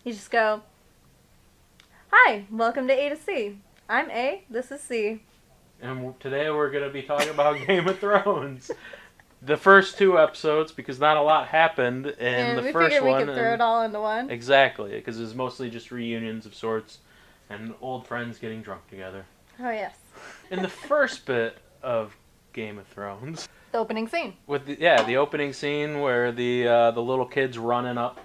You just go, "Hi, welcome to A2C. I'm A, this is C." And today we're going to be talking about Game of Thrones. The first two episodes, because not a lot happened in And the we first figured one. we could throw it all into one. Exactly, because it was mostly just reunions of sorts and old friends getting drunk together. Oh, yes. In the first bit of Game of Thrones, The opening scene. with the opening scene where the little kids running up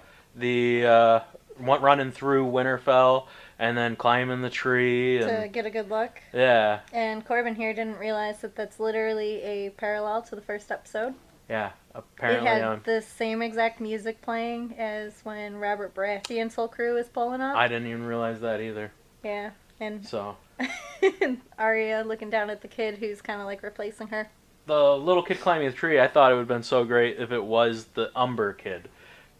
running through Winterfell and then climbing the tree To get a good look. Yeah. And Corbin here didn't realize that that's literally a parallel to the first episode. Yeah, apparently. It had the same exact music playing as when Robert Baratheon's whole crew is pulling up. I didn't even realize that either. Yeah, and So and Arya looking down at the kid who's kind of like replacing her. the little kid climbing the tree, I thought it would have been so great if it was the Umber kid,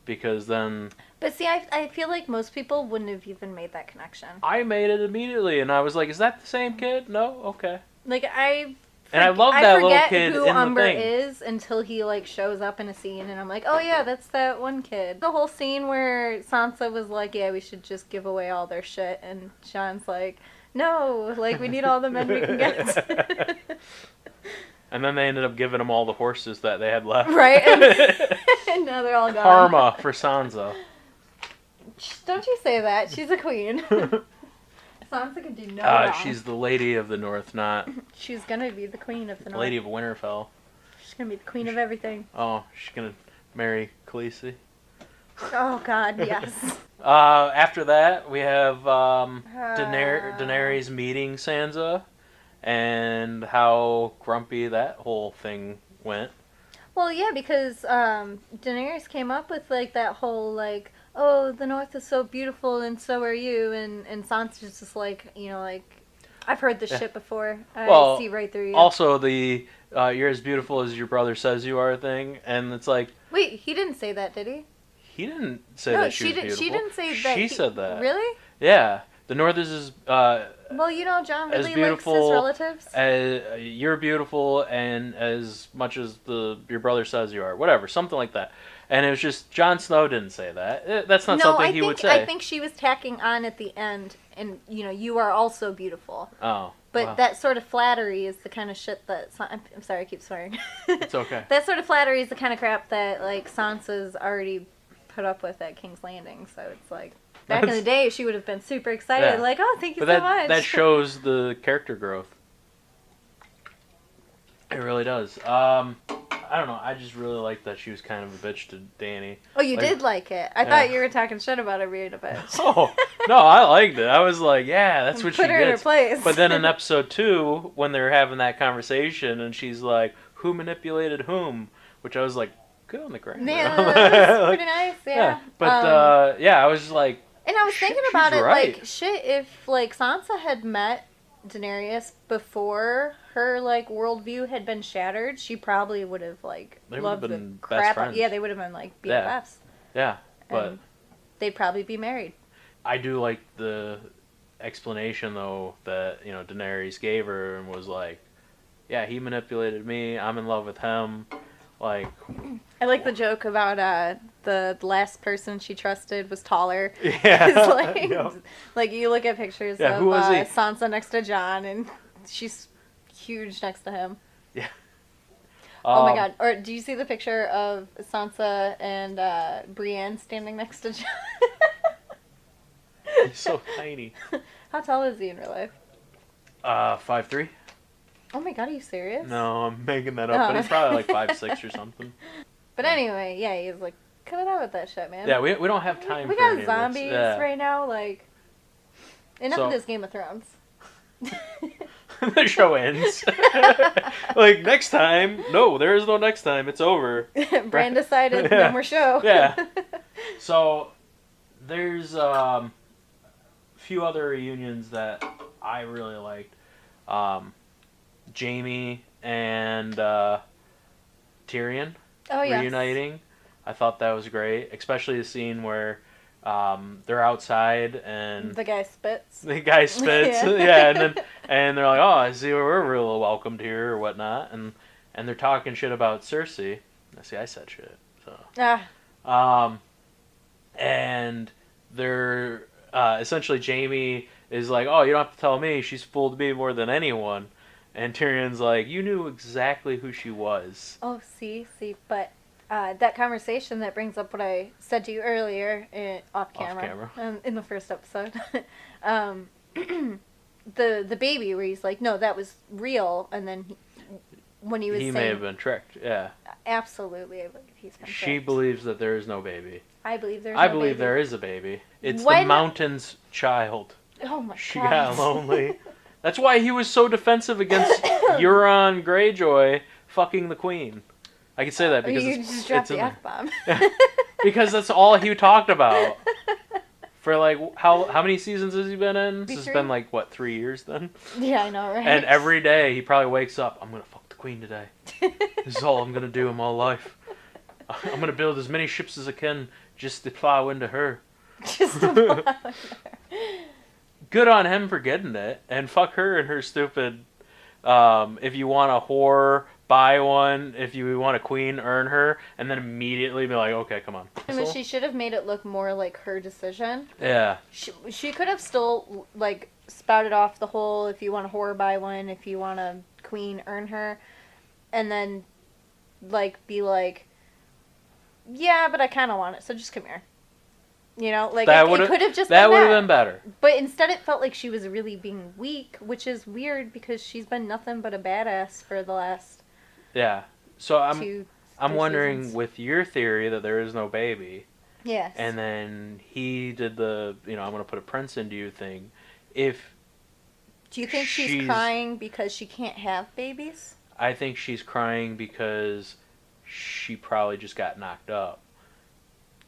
because then... But see, I feel like most people wouldn't have even made that connection. I made it immediately, and I was like, is that the same kid? No? Okay. Like, I love that little kid forget who in the Umber thing. is until he, like, shows up in a scene, and I'm like, oh yeah, that's that one kid. The whole scene where Sansa was like, yeah, we should just give away all their shit, and Jon's like, no, like, we need all the men we can get. And then they ended up giving them all the horses that they had left. Right? And now they're all gone. Karma for Sansa. Don't you say that. She's a queen. Sansa could do no wrong. She's the Lady of the North, not... She's gonna be the queen of the North. Lady of Winterfell. She's gonna be the queen of everything. Oh, she's gonna marry Khaleesi. Oh God, yes. After that, we have Daenerys meeting Sansa, and how grumpy that whole thing went. Well, yeah, because Daenerys came up with like that whole like, oh, the North is so beautiful and so are you, and Sansa's just like, you know, like, I've heard this shit before. I see right through you. Also, the you're as beautiful as your brother says you are thing, and it's like... Wait, he didn't say that, did he? He didn't say that she was beautiful. She didn't say that. She said that. Really? Yeah. The North is as... well, you know, Jon really likes his relatives. You're beautiful, and as much as your brother says you are. Whatever, something like that. And it was just, Jon Snow didn't say that. That's not something he would say. I think she was tacking on at the end, and, you know, you are also beautiful. Oh. But wow. That sort of flattery is the kind of shit that... I'm sorry, I keep swearing. It's okay. That sort of flattery is the kind of crap that, like, Sansa's already put up with at King's Landing. So it's like, back in the day, she would have been super excited. Yeah. Like, oh, thank you so much. That shows the character growth. It really does. I don't know. I just really like that she was kind of a bitch to Dany. Oh, you did like it. I thought you were talking shit about her being a bitch. Oh, no, I liked it. I was like, yeah, that's what she gets. Put her in her place. But then in episode 2, when they're having that conversation, and she's like, who manipulated whom? Which I was like, good on the ground. Yeah, that was pretty nice, yeah. But, I was just like... And I was thinking about it, right. Like, shit, if, like, Sansa had met Daenerys before her, like, worldview had been shattered, she probably would have, like, loved the crap out. Yeah, they would have been, like, BFFs. Yeah, but... And they'd probably be married. I do like the explanation, though, that, you know, Daenerys gave her and was like, yeah, he manipulated me, I'm in love with him, like... I like the joke about the last person she trusted was taller. Yeah. Like, yep. Like, you look at pictures of Sansa next to Jon, and she's huge next to him. Yeah. Oh my God. Or do you see the picture of Sansa and Brienne standing next to Jon? He's so tiny. How tall is he in real life? 5'3". Oh my God, are you serious? No, I'm making that up, but he's probably like 5'6" or something. But anyway, yeah, he's like, cut it out with that shit, man. Yeah, we don't have time we for got zombies right now, like, enough of this Game of Thrones. The show ends. Like, next time, no, there is no next time, it's over. Bran decided, no more show. Yeah. So, there's a few other reunions that I really liked. Jaime and Tyrion reuniting. I thought that was great, especially the scene where they're outside and the guy spits. Yeah, and they're like, "Oh, I see we're real welcomed here or whatnot," and they're talking shit about Cersei. See, I said shit. So. And they're essentially Jaime is like, oh, you don't have to tell me. She's fooled me more than anyone. And Tyrion's like, you knew exactly who she was. Oh, see, but that conversation that brings up what I said to you earlier off camera. In the first episode. The baby where he's like, no, that was real, and then when he was saying, may have been tricked. Yeah, absolutely, I believe he's been tricked. She believes that there is no baby. I believe I believe there is a baby. It's the mountain's child. Oh my god. She got lonely. That's why he was so defensive against Euron Greyjoy fucking the queen. I can say that because you just dropped the F-bomb. Because that's all he talked about. For like, how many seasons has he been in? It's been like, what, 3 years then? Yeah, I know, right? And every day he probably wakes up, I'm going to fuck the queen today. This is all I'm going to do in my life. I'm going to build as many ships as I can just to plow into her. Just to plow into her. Good on him for getting it. And fuck her and her stupid, if you want a whore, buy one. If you want a queen, earn her. And then immediately be like, okay, come on. I mean, she should have made it look more like her decision. Yeah. She could have still, like, spouted off the whole, if you want a whore, buy one. If you want a queen, earn her. And then, like, be like, yeah, but I kind of want it, so just come here. You know, like, it could have just been that. That would have been better. But instead it felt like she was really being weak, which is weird because she's been nothing but a badass for the last... Yeah. So I'm wondering, seasons. With your theory that there is no baby... Yes. And then he did the, I'm going to put a prince into you thing. If... Do you think she's crying because she can't have babies? I think she's crying because she probably just got knocked up.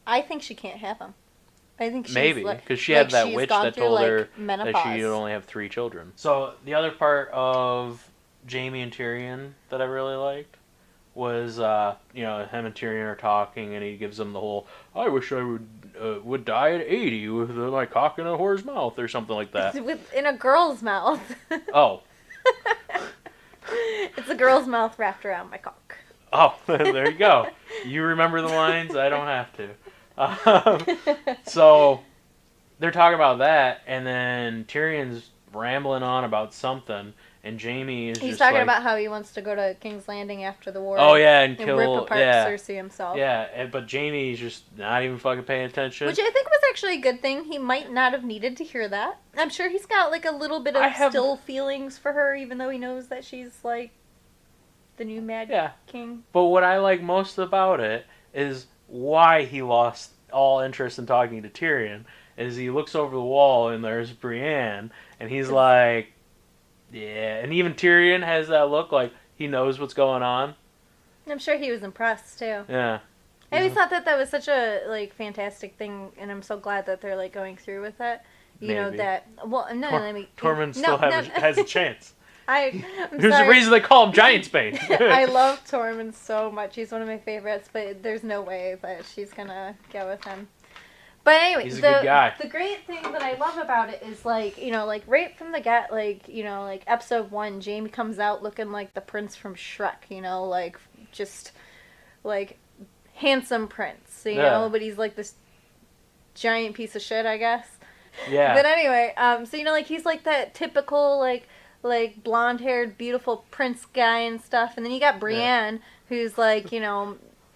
I think she can't have them. I think she's maybe because she had that witch that told her menopause. That she would only have 3 children. So the other part of Jaime and Tyrion that I really liked was him and Tyrion are talking and he gives them the whole I wish I would die at 80 with my cock in a whore's mouth or something like that. In a girl's mouth. Oh. It's a girl's mouth wrapped around my cock. Oh, there you go. You remember the lines? I don't have to. So they're talking about that, and then Tyrion's rambling on about something, and Jaime is he's talking about how he wants to go to King's Landing after the war. Oh yeah, and kill rip apart Cersei himself. Yeah, but Jaime's just not even fucking paying attention. Which I think was actually a good thing. He might not have needed to hear that. I'm sure he's got like a little bit of still feelings for her, even though he knows that she's like the new Mad King. But what I like most about it is why he lost all interest in talking to Tyrion is he looks over the wall and there's Brienne and he's like, yeah, and even Tyrion has that look like he knows what's going on. I'm sure he was impressed too. Yeah. I always thought that was such a like fantastic thing, and I'm so glad that they're like going through with it. Tormund still has a chance. There's a reason they call him Giantsbane. I love Tormund so much. He's one of my favorites, but there's no way that she's gonna go with him. But anyway, he's a good guy. The great thing that I love about it is like, like right from the get, like, like episode 1, Jaime comes out looking like the prince from Shrek, like just like handsome prince, know, but he's like this giant piece of shit, I guess. Yeah. But anyway, so like he's like that typical like blonde-haired, beautiful prince guy and stuff. And then you got Brienne, who's like,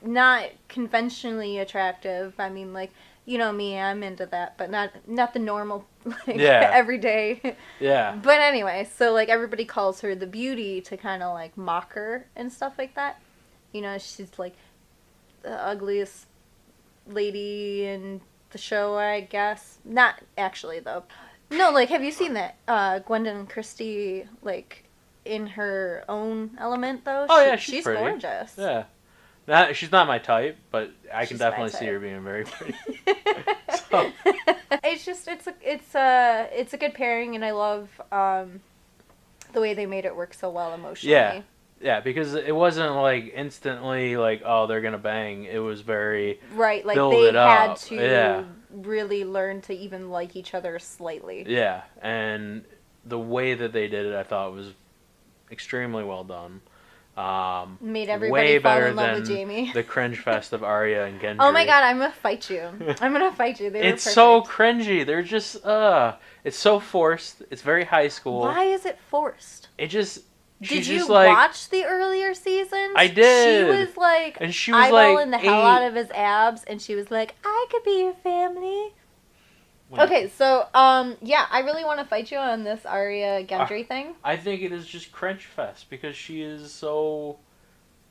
not conventionally attractive. I mean, like, me, I'm into that, but not the normal, everyday. Yeah. But anyway, so, like, everybody calls her the beauty to kind of, like, mock her and stuff like that. She's, like, the ugliest lady in the show, I guess. Not actually, though. No, like, have you seen that Gwendolyn Christie, like, in her own element, though? Oh, yeah, she's pretty. Gorgeous. Yeah. She's not my type, but I can definitely see her being very pretty. So. It's just, it's a good pairing, and I love the way they made it work so well emotionally. Yeah, because it wasn't, like, instantly, like, oh, they're gonna bang. It was very... Right, like, they had to really learn to even like each other slightly. Yeah, and the way that they did it, I thought, was extremely well done. Made everybody way fall better in love than with Jamie. the cringe fest of Arya and Gendry. Oh my god, I'm gonna fight you. I'm gonna fight you. They were It's perfect. so cringy. They're just it's so forced. It's very high school. Why is it forced? It just Did you just like, watch the earlier seasons? I did. She was like and she was eyeballing like the hell out of his abs, and she was like, "I could be your family." Okay, so yeah, I really want to fight you on this Arya Gendry thing. I think it is just cringe fest because she is so,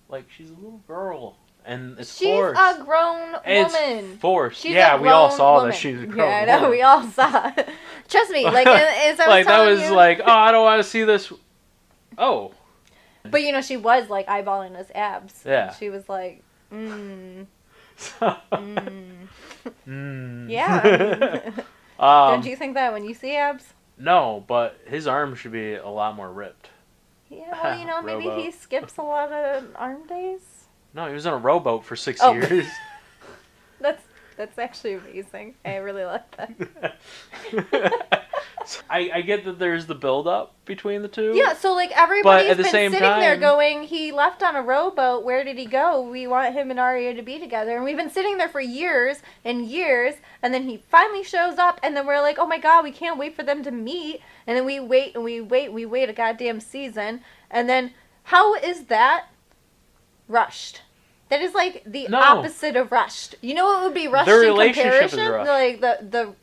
like, she's a little girl and it's She's forced. a grown woman. It's forced. She's yeah, a we all grown saw woman. that she's a grown Yeah, I know, woman. we all saw it. Trust me, like, as I was like that telling was you. like, oh, I don't want to see this. Oh. But you know, she was like eyeballing his abs. Yeah. She was like, Mm. Yeah. Don't you think that when you see abs? No, but his arm should be a lot more ripped. Yeah, well, you know, maybe Robo. he skips a lot of arm days. No, he was on a rowboat for 6 Oh. years. That's actually amazing. I really like that. I get that there's the build up between the two. Yeah, so like everybody's at the been same sitting there time- going, he left on a rowboat, where did he go? We want him and Arya to be together. And we've been sitting there for years and years, and then he finally shows up, and then we're like, oh my god, we can't wait for them to meet. And then we wait and we wait a goddamn season. And then how is that rushed? That is like the No. opposite of rushed. You know what would be rushed Their in relationship is comparison? rushed. Like the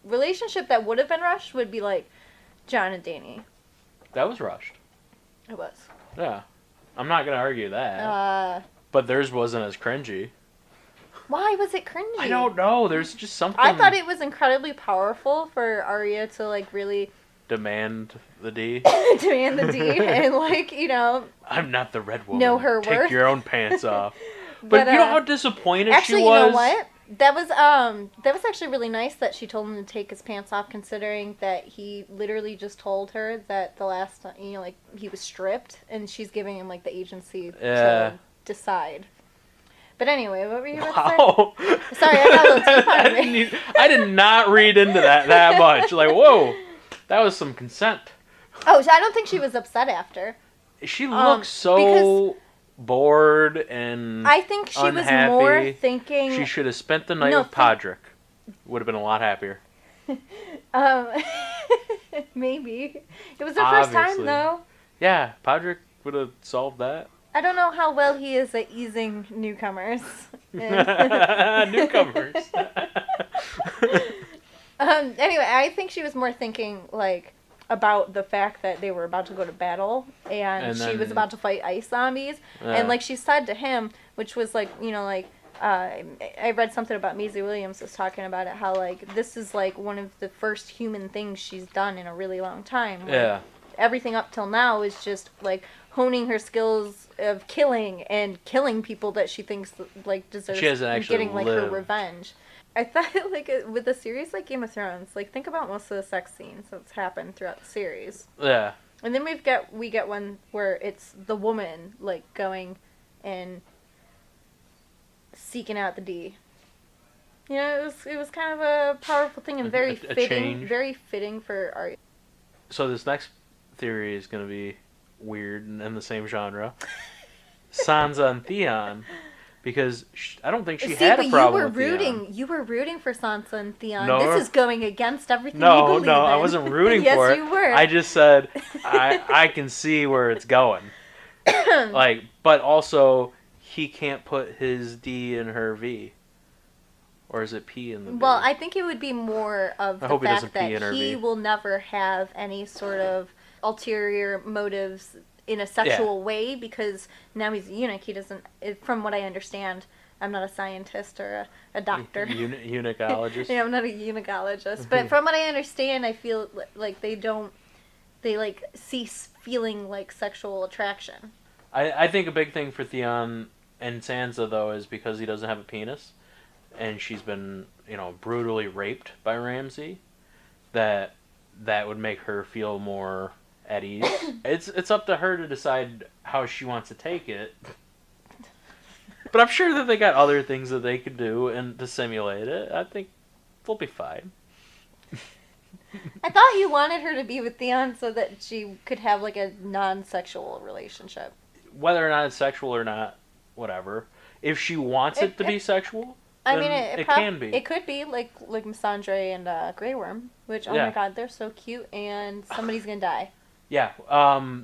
relationship that would have been rushed would be like John and Dany. That was rushed. It was. Yeah. I'm not going to argue that. But theirs wasn't as cringy. Why was it cringy? I don't know. There's just something. I thought it was incredibly powerful for Arya to like really Demand the D. demand the D and like, you know, I'm not the red woman. know her Take worth. your own pants off. But you know how disappointed actually, she was? you know what? That was actually really nice that she told him to take his pants off, considering that he literally just told her that the last time, you know, like he was stripped, and she's giving him like the agency Yeah. to decide. But anyway, what were you about Wow. to say? Sorry, I got a little too far of me. I did not read into that much. Like, whoa. That was some consent. Oh, so I don't think she was upset after. She looks so because bored and I think she unhappy. was more thinking. She should have spent the night No, with Podrick. Would have been a lot happier. Um, maybe it was her first time Obviously. though. Yeah, Podrick would have solved that. I don't know how well he is at easing newcomers. Newcomers. Anyway, I think she was more thinking like about the fact that they were about to go to battle and she was then- about to fight ice zombies, Yeah. and like she said to him, which was like, you know, like I read something about Maisie Williams was talking about it, how like this is like one of the first human things she's done in a really long time. Like, Yeah. everything up till now is just like honing her skills of killing and killing people that she thinks like deserves, She hasn't and actually getting like her lived. revenge. I thought like with a series like Game of Thrones, like think about most of the sex scenes that's happened throughout the series, Yeah. and then we get one where it's the woman like going and seeking out the D. You know, it was kind of a powerful thing and very A fitting, change. very fitting for Arya. So this next theory is going to be weird and in the same genre. Sansa and Theon, because I don't think she had a problem with Theon. You were rooting for Sansa and Theon. No. This is going against everything you No, believe no, in. I wasn't rooting yes, for it. you were. I just said I can see where it's going. Like, but also he can't put his D in her V. Or is it P in the V? Well, I think it would be more of I the hope he doesn't fact pee in her that he V. will never have any sort of ulterior motives in a sexual way, because now he's a eunuch. He doesn't, from what I understand, I'm not a scientist or a doctor. Eunuchologist. Yeah, I'm not a eunuchologist. But from what I understand, I feel like they like cease feeling like sexual attraction. I think a big thing for Theon and Sansa, though, is because he doesn't have a penis, and she's been, you know, brutally raped by Ramsay, that would make her feel more at ease. It's up to her to decide how she wants to take it. But I'm sure that they got other things that they could do and to simulate it. I think they'll be fine. I thought you wanted her to be with Theon so that she could have like a non-sexual relationship. whether or not it's sexual or not, whatever. If she wants it to be sexual, I then mean, it can be. It could be like Missandre and Grey Worm, which oh my god, they're so cute, and somebody's gonna die. Yeah,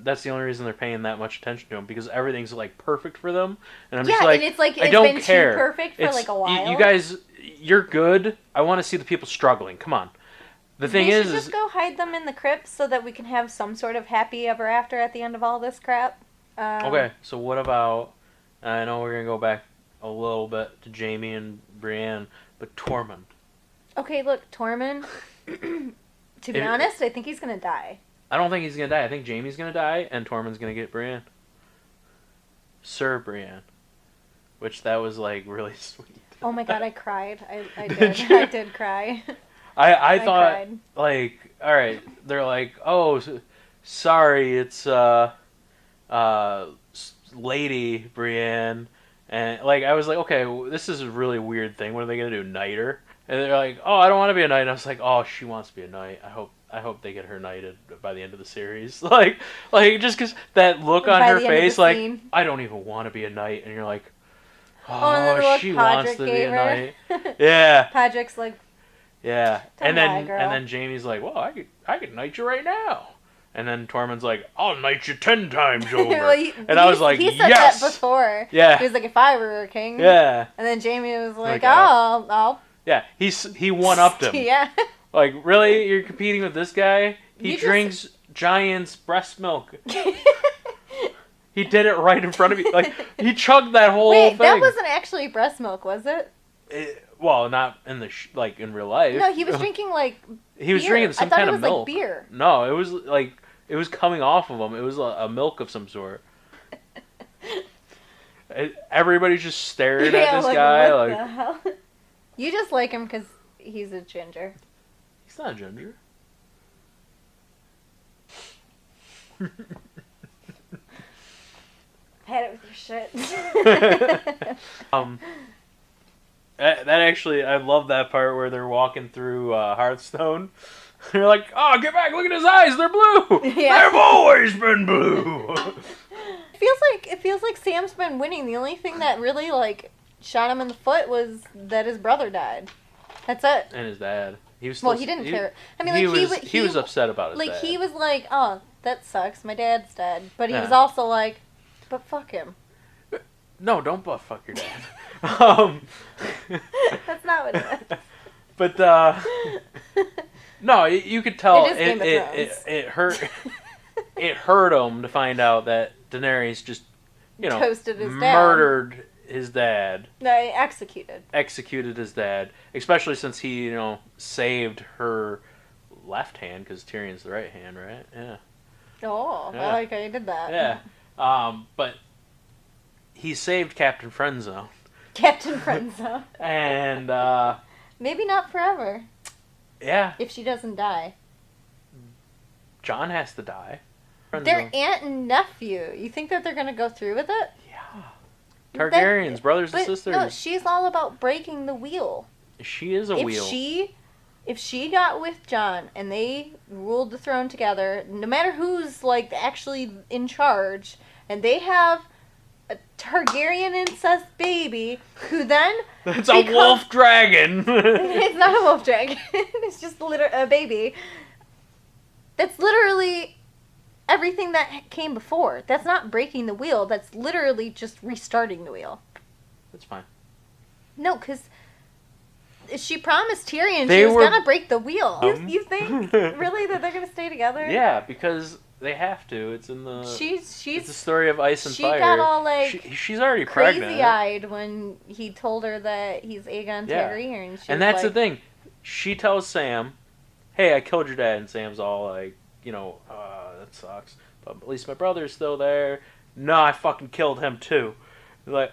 that's the only reason they're paying that much attention to them, because everything's like perfect for them, and I'm just like, and it's like I don't been care. Too perfect for like a while. You guys, you're good. I want to see the people struggling. Come on. The thing is, just go hide them in the crypts so that we can have some sort of happy ever after at the end of all this crap. Okay, so what about? I know we're gonna go back a little bit to Jamie and Brienne, but Tormund. Okay, look, Tormund. To be honest, I think he's gonna die. I don't think he's gonna die. I think Jamie's gonna die, and Tormund's gonna get Brienne. Sir Brienne, which that was like really sweet. Oh my god, I cried. I did. I did cry. I thought cried. like, all right, they're like, oh, sorry, it's Lady Brienne, and like I was like, okay, this is a really weird thing. What are they gonna do, knight her? And they're like, oh, I don't want to be a knight. And I was like, oh, she wants to be a knight. I hope they get her knighted by the end of the series. like just because that look on her face, like scene. I don't even want to be a knight, and you're like, oh, she wants to be a knight. Yeah. Podrick's like, yeah, and then Jamie's like, well, I could knight you right now. And then Tormund's like, I'll knight you 10 times over. Well, and I was like, he said yes! that before. Yeah. He was like, if I were a king. Yeah. And then Jamie was like, I'll. Yeah, he one-upped him. Yeah. Like, really? You're competing with this guy? He drinks Giant's breast milk. He did it right in front of me. Like, he chugged that whole thing. Wait, that wasn't actually breast milk, was it? Well, not in the like in real life. No, he was drinking like he was drinking some kind of milk. Like beer. No, it was like it was coming off of him. It was a milk of some sort. Everybody's just staring at this guy what like. The hell? You just like him because he's a ginger. He's not a ginger. Had it with your shit. That actually, I love that part where they're walking through Hearthstone. They're like, oh, get back, look at his eyes, they're blue! Yeah. They've always been blue! It feels like Sam's been winning. The only thing that really, like, shot him in the foot was that his brother died. That's it. And his dad. He was he didn't care. I mean, like, he was upset about his dad. Like, he was like, oh, that sucks, my dad's dead. But he was also like, but fuck him. No, don't butt fuck your dad. That's not what it is. But no, you could tell it hurt. It hurt him to find out that Daenerys just toasted his murdered his dad. No, executed his dad, especially since he saved her left hand because Tyrion's the right hand, right? Yeah. Oh, yeah. I like how you did that. Yeah. But he saved Captain Friendzone. Captain Friendzone. And maybe not forever. Yeah. If she doesn't die. Jon has to die. Their aunt and nephew. You think that they're going to go through with it? Yeah. Targaryens, brothers and sisters. No, she's all about breaking the wheel. She is a wheel. If she got with Jon and they ruled the throne together, no matter who's like actually in charge, and they have a Targaryen incest baby who then It's a wolf dragon. It's not a wolf dragon. It's just a baby. That's literally everything that came before. That's not breaking the wheel. That's literally just restarting the wheel. That's fine. No, because she promised Tyrion she was gonna break the wheel. You think really that they're gonna stay together? Yeah, because they have to. It's in the. It's the story of Ice and Fire. She got all like. She's already pregnant. Crazy-eyed when he told her that he's Aegon Targaryen. And that's the thing. She tells Sam, "Hey, I killed your dad," and Sam's all like, that sucks. But at least my brother's still there. No, I fucking killed him too. Like,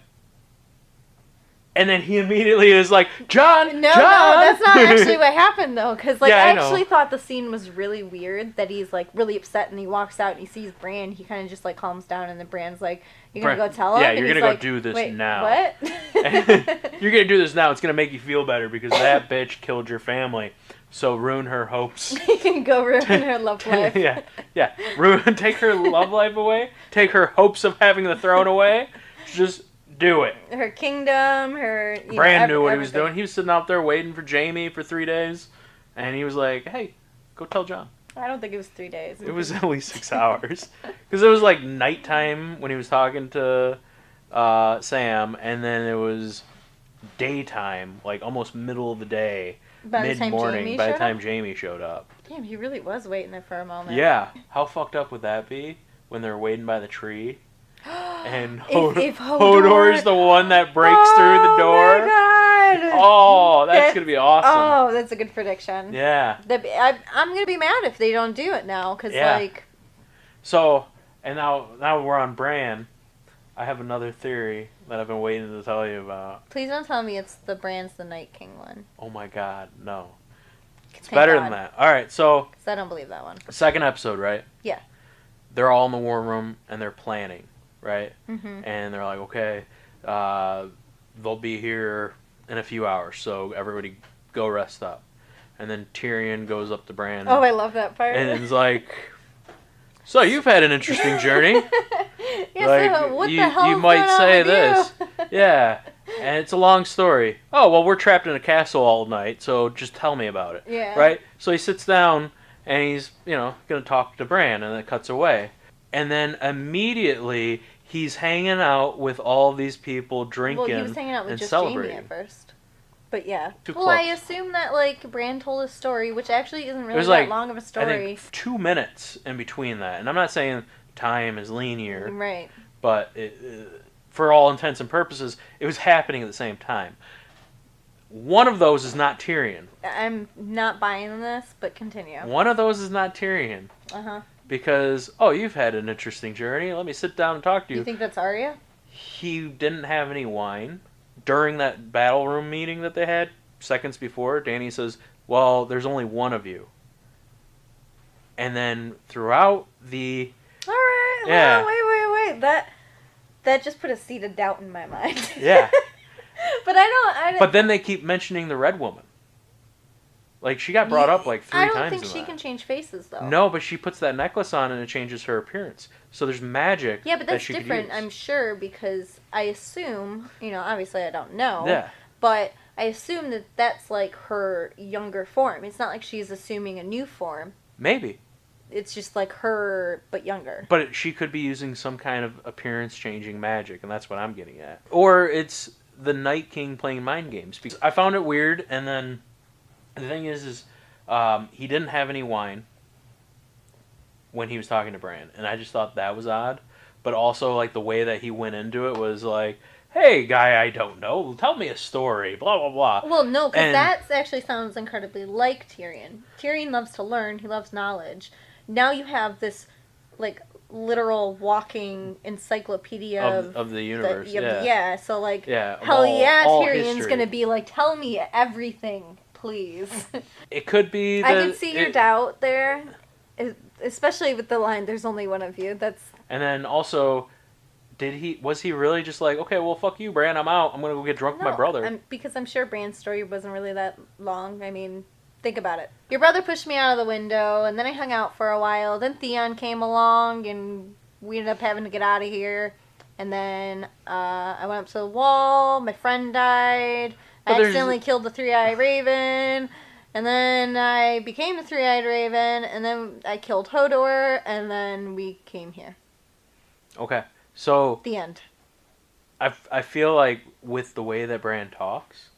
And then he immediately is like, John, No, John! no, that's not actually what happened, though. Because, like, Yeah, I I know. actually thought the scene was really weird, that he's, like, really upset, and he walks out, and he sees Bran, he kind of just, like, calms down, and then Bran's like, you're gonna Bran, go tell him? yeah, And you're he's gonna go like, do this wait, now. what? You're gonna do this now. It's gonna make you feel better because that bitch killed your family. So ruin her hopes. He can go ruin her love life. yeah. Take her love life away. Take her hopes of having the throne away. Just do it. Her kingdom, her... Bran knew what he was everything. doing. He was sitting out there waiting for Jaime for 3 days. And he was like, hey, go tell John. I don't think it was 3 days. It was at least 6 hours. Because it was like nighttime when he was talking to Sam. And then it was daytime, like almost middle of the day. Mid-morning by the time Jaime showed up. Damn, he really was waiting there for a moment. Yeah. How fucked up would that be when they're waiting by the tree? And if Hodor's the one that breaks through the door. Oh my god! Oh, that's going to be awesome. Oh, that's a good prediction. Yeah. I'm going to be mad if they don't do it now, because, like... So, and now we're on Bran. I have another theory that I've been waiting to tell you about. Please don't tell me it's the Bran's the Night King one. Oh my god, no. It's Thank better God. than that. Alright, so... Because I don't believe that one. Second episode, right? Yeah. They're all in the war room, and they're planning, right? Mm-hmm. And they're like, okay, they'll be here in a few hours, so everybody go rest up. And then Tyrion goes up to Bran. Oh, I love that part. And is like, so you've had an interesting journey. Yeah, like, so what the hell you is might going on say with this. you? Yeah. And it's a long story. Oh, well, we're trapped in a castle all night, so just tell me about it. Yeah. Right? So he sits down, and he's, going to talk to Bran, and it cuts away. And then immediately, he's hanging out with all these people drinking Well, he was hanging out with and just celebrating. Jamie at first. But yeah. Too Well, I close. assume that, like, Bran told a story, which actually isn't really There's that like, long of a I story. think 2 minutes in between that. And I'm not saying time is linear, Right. but for all intents and purposes, it was happening at the same time. One of those is not Tyrion. I'm not buying this, but continue. One of those is not Tyrion. Uh-huh. Because, oh, you've had an interesting journey. Let me sit down and talk to you. You think that's Arya? He didn't have any wine. During that battle room meeting that they had, seconds before, Dany says, well, there's only one of you. And then throughout the... Alright, Yeah. Well, wait. That just put a seed of doubt in my mind. Yeah. But I don't... But then they keep mentioning the Red Woman. Like, she got brought up like 3 times. I don't think in she that. can change faces, though. No, but she puts that necklace on and it changes her appearance. So there's magic. Yeah, but that's that she different, could use. I'm sure, because I assume, obviously I don't know. Yeah. But I assume that that's like her younger form. It's not like she's assuming a new form. Maybe. It's just like her, but younger. But she could be using some kind of appearance-changing magic, and that's what I'm getting at. Or it's the Night King playing mind games. Because I found it weird, and then the thing is he didn't have any wine when he was talking to Bran, and I just thought that was odd. But also, like, the way that he went into it was like, hey, guy I don't know, tell me a story, blah, blah, blah. Well, no, because that actually sounds incredibly like Tyrion. Tyrion loves to learn. He loves knowledge. Now you have this, like, literal walking encyclopedia of the universe. Yeah, so, like, yeah, hell yeah, all Tyrion's history. going to be like, tell me everything, please. It could be I can see your doubt there, especially with the line, there's only one of you. That's... And then also... Was he really just like, okay, well, fuck you, Bran, I'm out. I'm going to go get drunk with my brother. Because I'm sure Bran's story wasn't really that long. I mean, think about it. Your brother pushed me out of the window, and then I hung out for a while. Then Theon came along, and we ended up having to get out of here. And then I went up to the wall. My friend died. I accidentally killed the three-eyed raven. And then I became the three-eyed raven. And then I killed Hodor. And then we came here. Okay. So the end. I feel like with the way that Bran talks,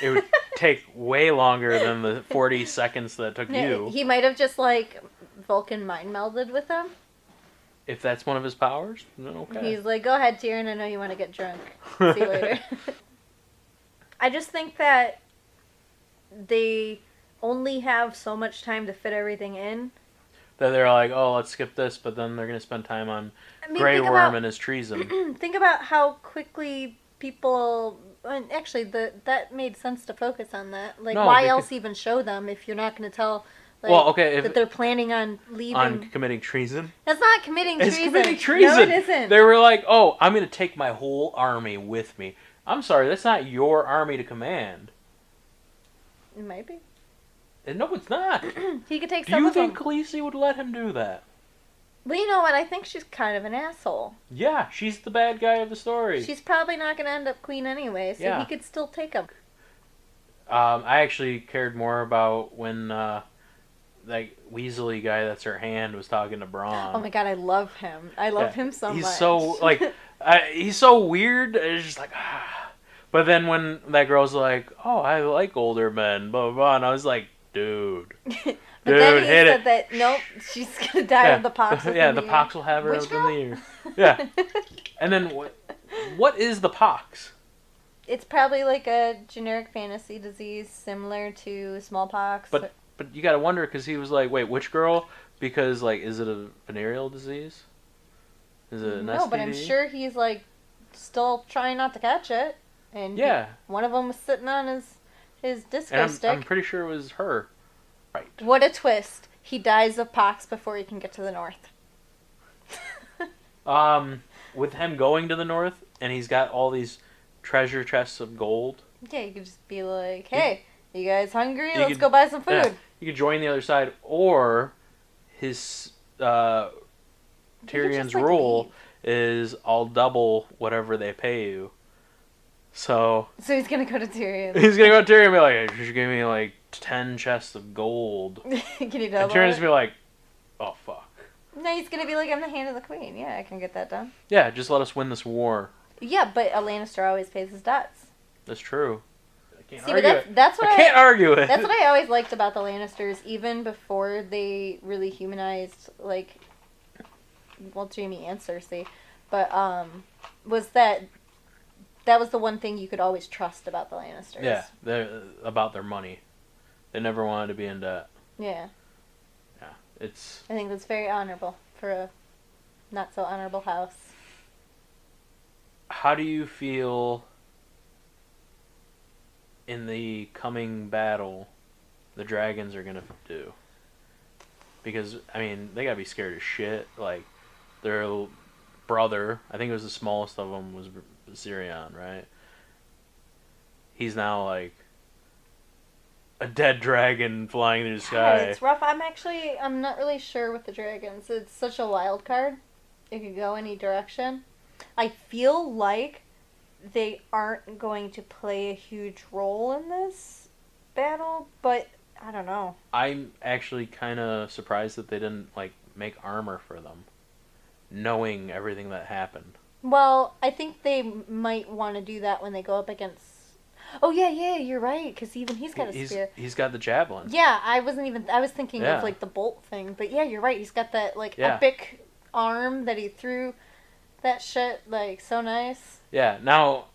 it would take way longer than the 40 seconds that it took you. He might have just like Vulcan mind melded with him. If that's one of his powers, then okay. He's like, go ahead, Tyrion, I know you want to get drunk. See you later. I just think that they only have so much time to fit everything in. That they're like, oh, let's skip this, but then they're going to spend time on Grey Worm and his treason. Think about how quickly people and actually, that made sense to focus on that. Like, No, why because- else even show them if you're not going to tell? Like, Well, okay, if that they're planning on leaving. on committing treason. That's not committing It's treason. committing treason. No, it isn't. They were like, "Oh, I'm going to take my whole army with me." I'm sorry, that's not your army to command. It might be. No, it's not. He could take Do some you of them. think Khaleesi would let him do that? Well, you know what? I think she's kind of an asshole. Yeah, she's the bad guy of the story. She's probably not going to end up queen anyway, so Yeah. he could still take him. I actually cared more about when that Weasley guy that's her hand was talking to Braun. Oh my god, I love him. I love him so much. He's so like he's so weird. It's just like But then when that girl's like, "Oh, I like older men," blah blah blah, and I was like, "Dude, but then he hit said it." that nope, she's gonna die of the pox. Yeah, the pox will have her Which within girl? the year. Yeah, and then what is the pox? It's probably like a generic fantasy disease similar to smallpox. But you gotta wonder because he was like, "Wait, which girl?" Because like, is it a venereal disease? Is it an no, STD? but I'm sure he's like still trying not to catch it. And Yeah, one of them was sitting on his disco and stick. I'm pretty sure it was her. Right. What a twist! He dies of pox before he can get to the north. With him going to the north, and he's got all these treasure chests of gold. Yeah, you could just be like, "Hey, you guys hungry? You Let's could- go buy some food." Yeah, you could join the other side, or his You could Tyrion's just, like, rule leave. is I'll double whatever they pay you. So So he's gonna go to Tyrion. he's gonna go to Tyrion and be like, "Hey, you should give me like 10 chests of gold." Can you And double Tyrion's it? gonna be like, "Oh fuck." No, he's gonna be like, "I'm the hand of the queen. Yeah, I can get that done." Yeah, just let us win this war. Yeah, but a Lannister always pays his debts. That's true. I can't See, but argue it. that's what I can't argue it. That's what I always liked about the Lannisters, even before they really humanized, like, well, Jaime and Cersei, but was that was the one thing you could always trust about the Lannisters. Yeah, they're about their money. They never wanted to be in debt. Yeah. Yeah, it's I think that's very honorable for a not so honorable house. how do you feel in the coming battle the dragons are gonna do? Because I mean they gotta be scared as shit. Like their brother, I think it was the smallest of them, was Viserion, right? He's now like a dead dragon flying through the God, sky. it's rough. I'm not really sure with the dragons. It's such a wild card. It could go any direction. I feel like they aren't going to play a huge role in this battle, but I don't know. I'm actually kind of surprised that they didn't like make armor for them, knowing everything that happened. Well, I think they might want to do that when they go up against. Oh yeah, you're right. Because even he's got a spear. He's got the javelin. Yeah, I was thinking Yeah. of like the bolt thing, but yeah, you're right. He's got that like Yeah. epic arm that he threw. That shit, like, so nice. Yeah. Now,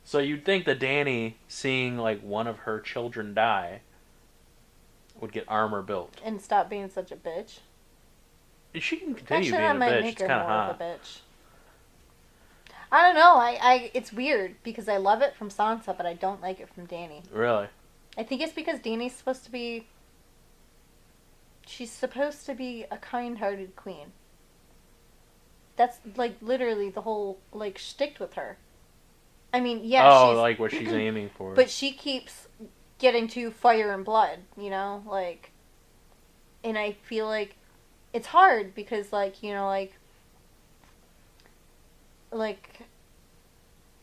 so you'd think that Dany, seeing like one of her children die, would get armor built. And stop being such a bitch. She can continue Actually, that being a might bitch. make It's her kind of more hot. of a bitch. I don't know. It's weird because I love it from Sansa, but I don't like it from Dany. Really? I think it's because Dany's supposed to be. She's supposed to be a kind-hearted queen. That's like literally the whole like shtick with her. I mean, yeah, Oh, she's like what she's aiming for. but she keeps getting to fire and blood, you know, like. And I feel like it's hard because, like, you know, like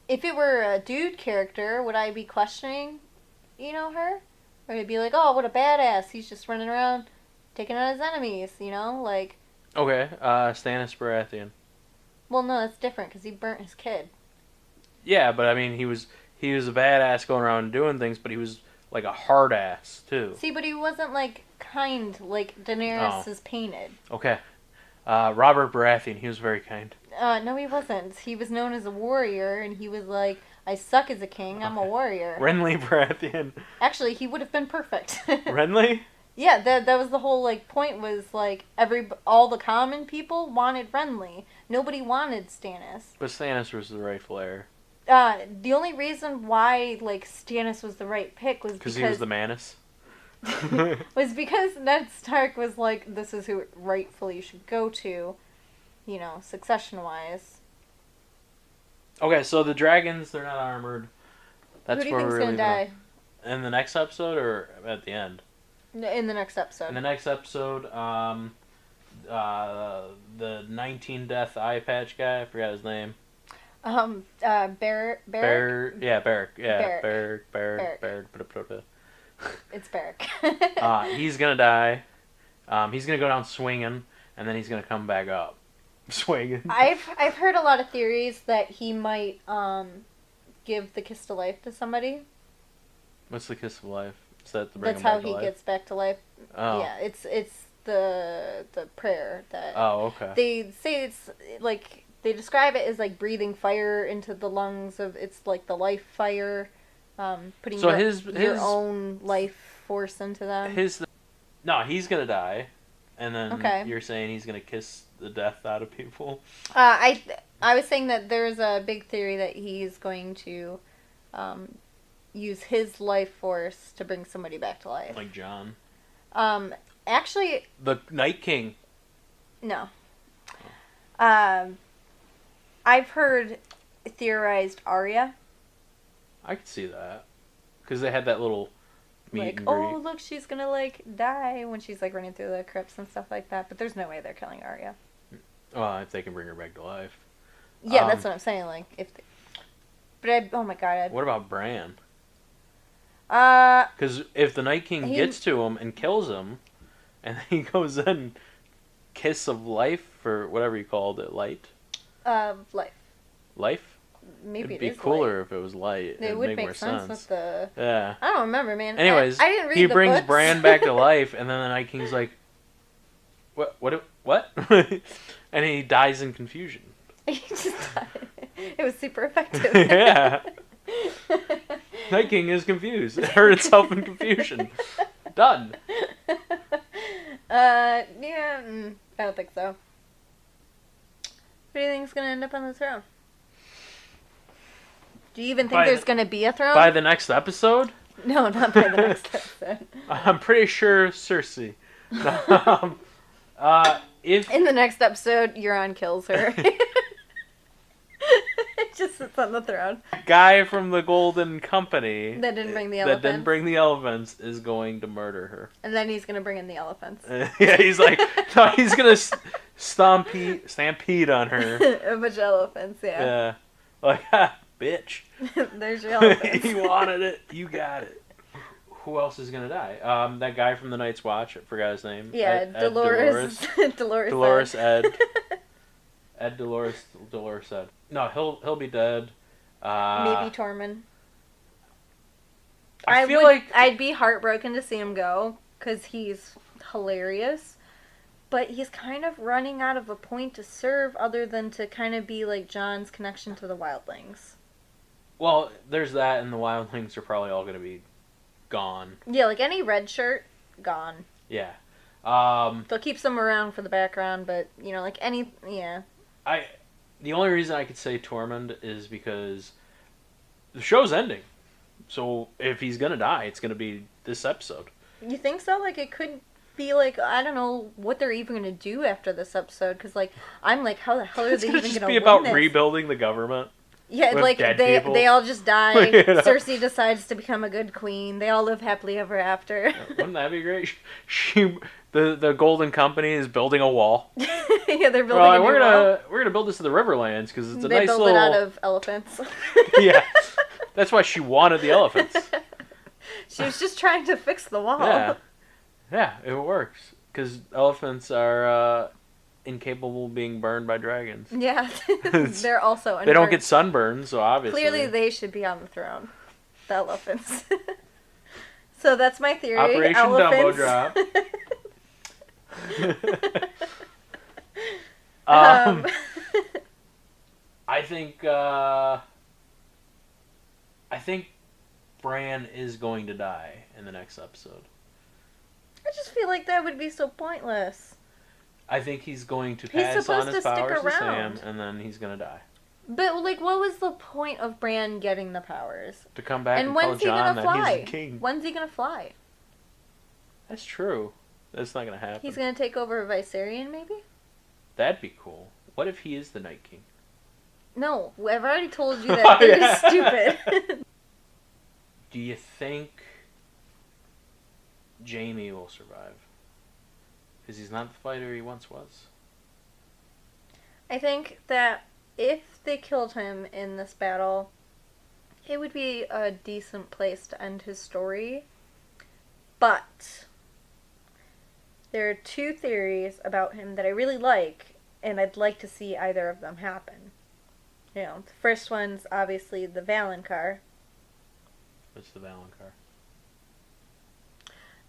if it were a dude character, would I be questioning, you know, her? Or would I be like, oh, what a badass, he's just running around taking out his enemies, you know, like. Okay, Stannis Baratheon. Well, no, that's different because he burnt his kid. Yeah, but I mean, he was a badass going around doing things, but he was like a hard ass too. See, but he wasn't like kind like Daenerys is painted. Okay, Robert Baratheon, he was very kind. No, he wasn't. He was known as a warrior, and he was like, I suck as a king, I'm a warrior. Renly Baratheon. Actually, he would have been perfect. Renly? Yeah, that was the whole like point was like all the common people wanted Renly. Nobody wanted Stannis. But Stannis was the rightful heir. The only reason why like Stannis was the right pick was because he was the Manus. was because Ned Stark was like, this is who it rightfully should go to, you know, succession-wise. Okay, so the dragons, they're not armored. That's who do you where think's we're gonna really die? In the next episode or at the end? In the next episode. In the next episode, the 19 death eye patch guy, I forgot his name. Barrick? Barrick. Yeah, Barrick. Yeah, Barrick. Barrick. It's Barrick. He's gonna die. He's gonna go down swinging, and then he's gonna come back up swinging. I've heard a lot of theories that he might give the kiss to life to somebody. What's the kiss of life? Is that to bring That's him how back to he life? gets back to life. Oh. Yeah, it's the prayer that. Oh, okay. They say it's like they describe it as like breathing fire into the lungs of it's like the life fire, putting so your own life force into them. No, he's gonna die, and then Okay. you're saying he's gonna kiss the death out of people. I was saying that there's a big theory that he's going to use his life force to bring somebody back to life. Like John. Actually, The Night King. no. I've heard theorized Arya. I could see that. Because they had that little meet Like, and greet. oh, look, she's gonna, like, die when she's, like, running through the crypts and stuff like that. But there's no way they're killing Arya. Well, if they can bring her back to life. Yeah, that's what I'm saying. Like, if they... But oh my god. What about Bran? Uh... Because if the Night King gets to him and kills him, and then he goes in kiss of life, or whatever you called it, light? Life. Life? Maybe It'd be it is cooler light. if it was light. It It'd would make make more sense with the... Yeah. I don't remember, man. Anyways, I didn't read he the brings books. Bran back to life, and then the Night King's like, what? And he dies in confusion. He just died. It was super effective. Yeah. Night King is confused. It hurt itself in confusion. Done. Yeah, I don't think so. Who do you think's gonna end up on the throne? Do you even think there's gonna be a throne? By the next episode? No, not by the next episode. I'm pretty sure Cersei. If In the next episode, Euron kills her. Just sits on the throne. guy from the Golden Company That didn't bring the that elephants. didn't bring the elephants is going to murder her. And then he's gonna bring in the elephants. Yeah, he's like, no, he's gonna stampede on her. A bunch of elephants, yeah. Yeah, like, ha, bitch. There's your elephants. You wanted it, you got it. Who else is gonna die? That guy from the Night's Watch. I forgot his name. Yeah, Dolores. Dolores Ed. Ed Dolores Ed. No, he'll be dead. Maybe Tormund. I feel like I'd be heartbroken to see him go because he's hilarious, but he's kind of running out of a point to serve other than to kind of be like Jon's connection to the wildlings. well, there's that, and the wildlings are probably all gonna be gone. Yeah, like any red shirt, gone. Yeah. They'll keep some around for the background, but you know, like any The only reason I could say Tormund is because the show's ending. So if he's gonna die, it's gonna be this episode. You think so? Like it could be like I don't know what they're even gonna do after this episode because like I'm like how the hell are they even just gonna be win about this? rebuilding the government. Yeah, with like dead they people. all just die. You know? Cersei decides to become a good queen. They all live happily ever after. Wouldn't that be great? The Golden Company is building a wall. Yeah, they're building. Like, a new we're wall. gonna build this in the Riverlands because it's a They nice build little. it out of elephants. Yeah, that's why she wanted the elephants. She was just trying to fix the wall. Yeah, it works because elephants are incapable of being burned by dragons. Yeah, they're also. They don't get sunburned, so obviously. Clearly, they should be on the throne. The elephants. So that's my theory. Operation elephants. Dumbo Drop. I think Bran is going to die in the next episode. I just feel like that would be so pointless. I think he's going to He's pass supposed on his to stick powers to around. Sam, and then he's going to die. But, like, what was the point of Bran getting the powers? To come back and tell when's he Jon gonna that fly? he's the king. When's he gonna fly? That's true. That's not gonna happen. He's gonna take over Viserion, maybe? That'd be cool. What if he is the Night King? No, I've already told you that they're stupid. Do you think Jaime will survive? Because he's not the fighter he once was. I think that if they killed him in this battle, it would be a decent place to end his story. But there are two theories about him that I really like, and I'd like to see either of them happen. You know, the first one's obviously the Valonqar. What's the Valonqar?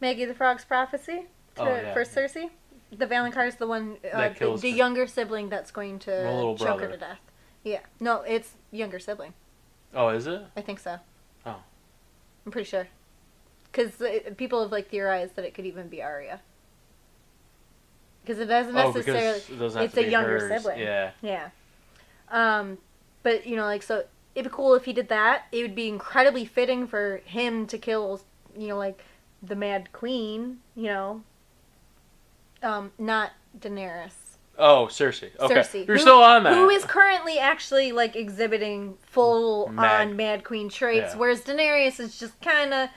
Maggie the Frog's prophecy for Cersei. The Valonqar is the one, the younger sibling that's going to choke her to death. Yeah. No, it's younger sibling. Oh, is it? I think so. Oh. I'm pretty sure. Because people have, like, theorized that it could even be Arya. Because it doesn't necessarily... it's a younger sibling. Yeah. Yeah. But, you know, like, so it'd be cool if he did that. It would be incredibly fitting for him to kill, you know, like, the Mad Queen, you know. Not Daenerys. Oh, Cersei. Okay. Cersei. You're still on that. Who is currently actually, like, exhibiting full-on Mad Queen traits, whereas Daenerys is just kind of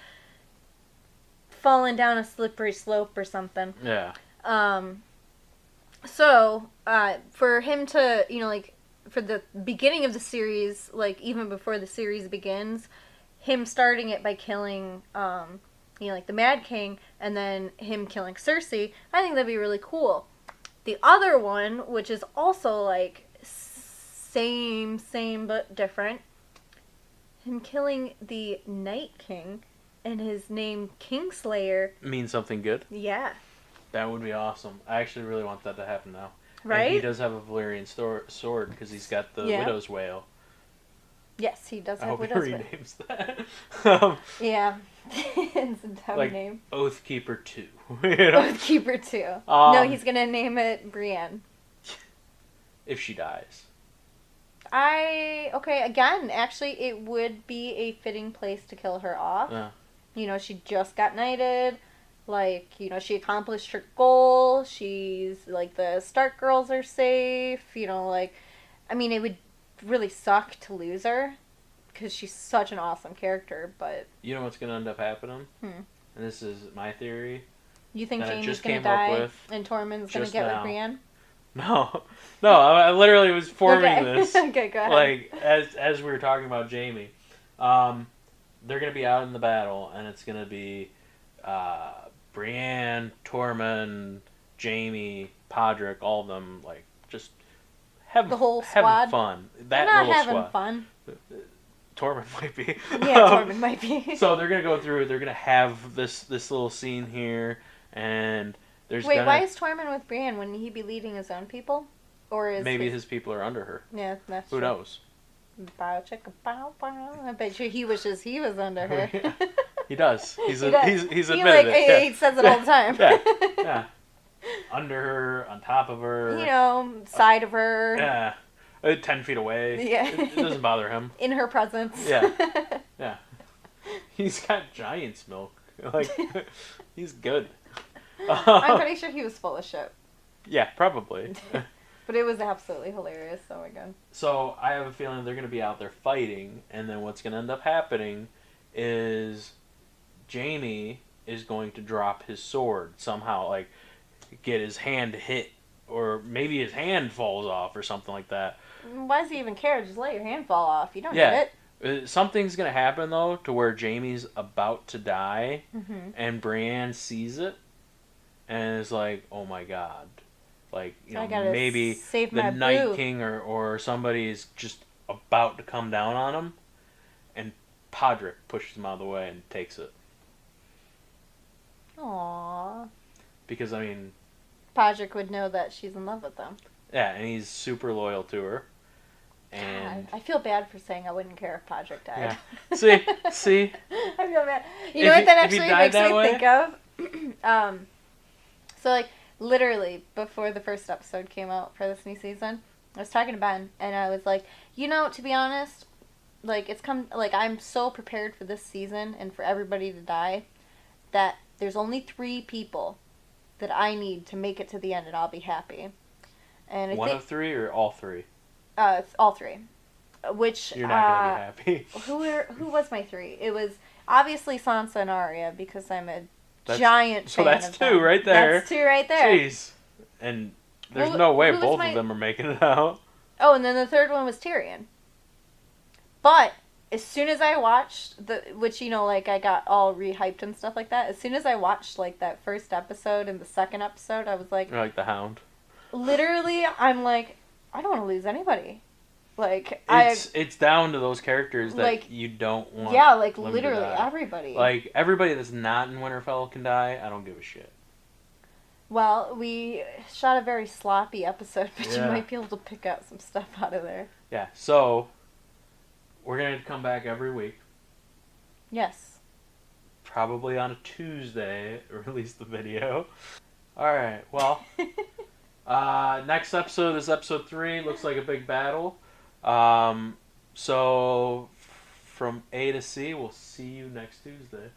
falling down a slippery slope or something. Yeah. So, for him to, you know, like, for the beginning of the series, like, even before the series begins, him starting it by killing, you know, like, the Mad King, and then him killing Cersei, I think that'd be really cool. The other one, which is also, like, same, but different, him killing the Night King, and his name Kingslayer. Means something good? Yeah. That would be awesome. I actually really want that to happen now. Right? And he does have a Valyrian sword, because he's got the Widow's Wail. Yes, he does have I hope Widow's he Wail. renames that. Yeah. It's a dumb like, name. Oathkeeper 2. You know? Oathkeeper 2. No, he's going to name it Brienne. If she dies. Okay, again, actually, it would be a fitting place to kill her off. Yeah. You know, she just got knighted. Like, you know, she accomplished her goal. She's, like, the Stark girls are safe. You know, like, I mean, it would really suck to lose her. Because she's such an awesome character, but... You know what's going to end up happening? And this is my theory. You think Jaime's going to die and Tormund's going to get with Brienne? No, I literally was forming this. Okay, go ahead. Like, as we were talking about Jaime. They're going to be out in the battle, and it's going to be Brienne, Tormund, Jaime, Podrick, all of them, like, just having fun. They're not having fun. Tormund might be. Yeah, Tormund might be. So they're going to go through, they're going to have this little scene here, and there's why is Tormund with Brienne? Wouldn't he be leading his own people? Or is maybe his people are under her. Yeah, that's Who true. knows? Bow chicka bow bow. I bet you he wishes he was under her. He does. He's does. He's he, admitted like, it. He says it all the time. Yeah. Under her, on top of her. You know, side of her. Yeah. 10 feet away. Yeah. It doesn't bother him. In her presence. Yeah. He's got giant's milk. Like, he's good. I'm pretty sure he was full of shit. Yeah, probably. But it was absolutely hilarious. Oh my god. So I have a feeling they're going to be out there fighting, and then what's going to end up happening is Jaime is going to drop his sword somehow, like get his hand hit, or maybe his hand falls off or something like that. Why does he even care? Just let your hand fall off. You don't need it. Something's going to happen, though, to where Jaime's about to die, and Brienne sees it, and is like, oh my god. Like, you know, maybe the Night King or somebody is just about to come down on him, and Podrick pushes him out of the way and takes it. Aww. Because, I mean... Podrick would know that she's in love with them. Yeah, and he's super loyal to her. And God, I feel bad for saying I wouldn't care if Podrick died. Yeah. See? I feel bad. You know what that actually makes me think of? So, like, literally, before the first episode came out for this new season, I was talking to Ben, and I was like, You know, to be honest, like I'm so prepared for this season and for everybody to die that there's only 3 people that I need to make it to the end and I'll be happy. And One of 3 or all 3? All 3. Which you're not gonna be happy. Who was my 3? It was obviously Sansa and Arya because I'm a giant fan that's of 2 them. right there. That's 2 right there. Jeez. And there's no way both of them are making it out. Oh, and then the 3rd one was Tyrion. But as soon as I watched which like I got all rehyped and stuff like that. As soon as I watched like that first episode and the second episode, I was like, you're like the Hound. Literally, I'm like, I don't want to lose anybody. Like it's down to those characters that like, you don't want. Yeah, like literally everybody. Like everybody that's not in Winterfell can die. I don't give a shit. Well, we shot a very sloppy episode, but you might be able to pick out some stuff out of there. Yeah, so we're going to come back every week. Yes. Probably on a Tuesday, release the video. Alright, well, next episode is episode 3. Looks like a big battle. So, from A to C, we'll see you next Tuesday.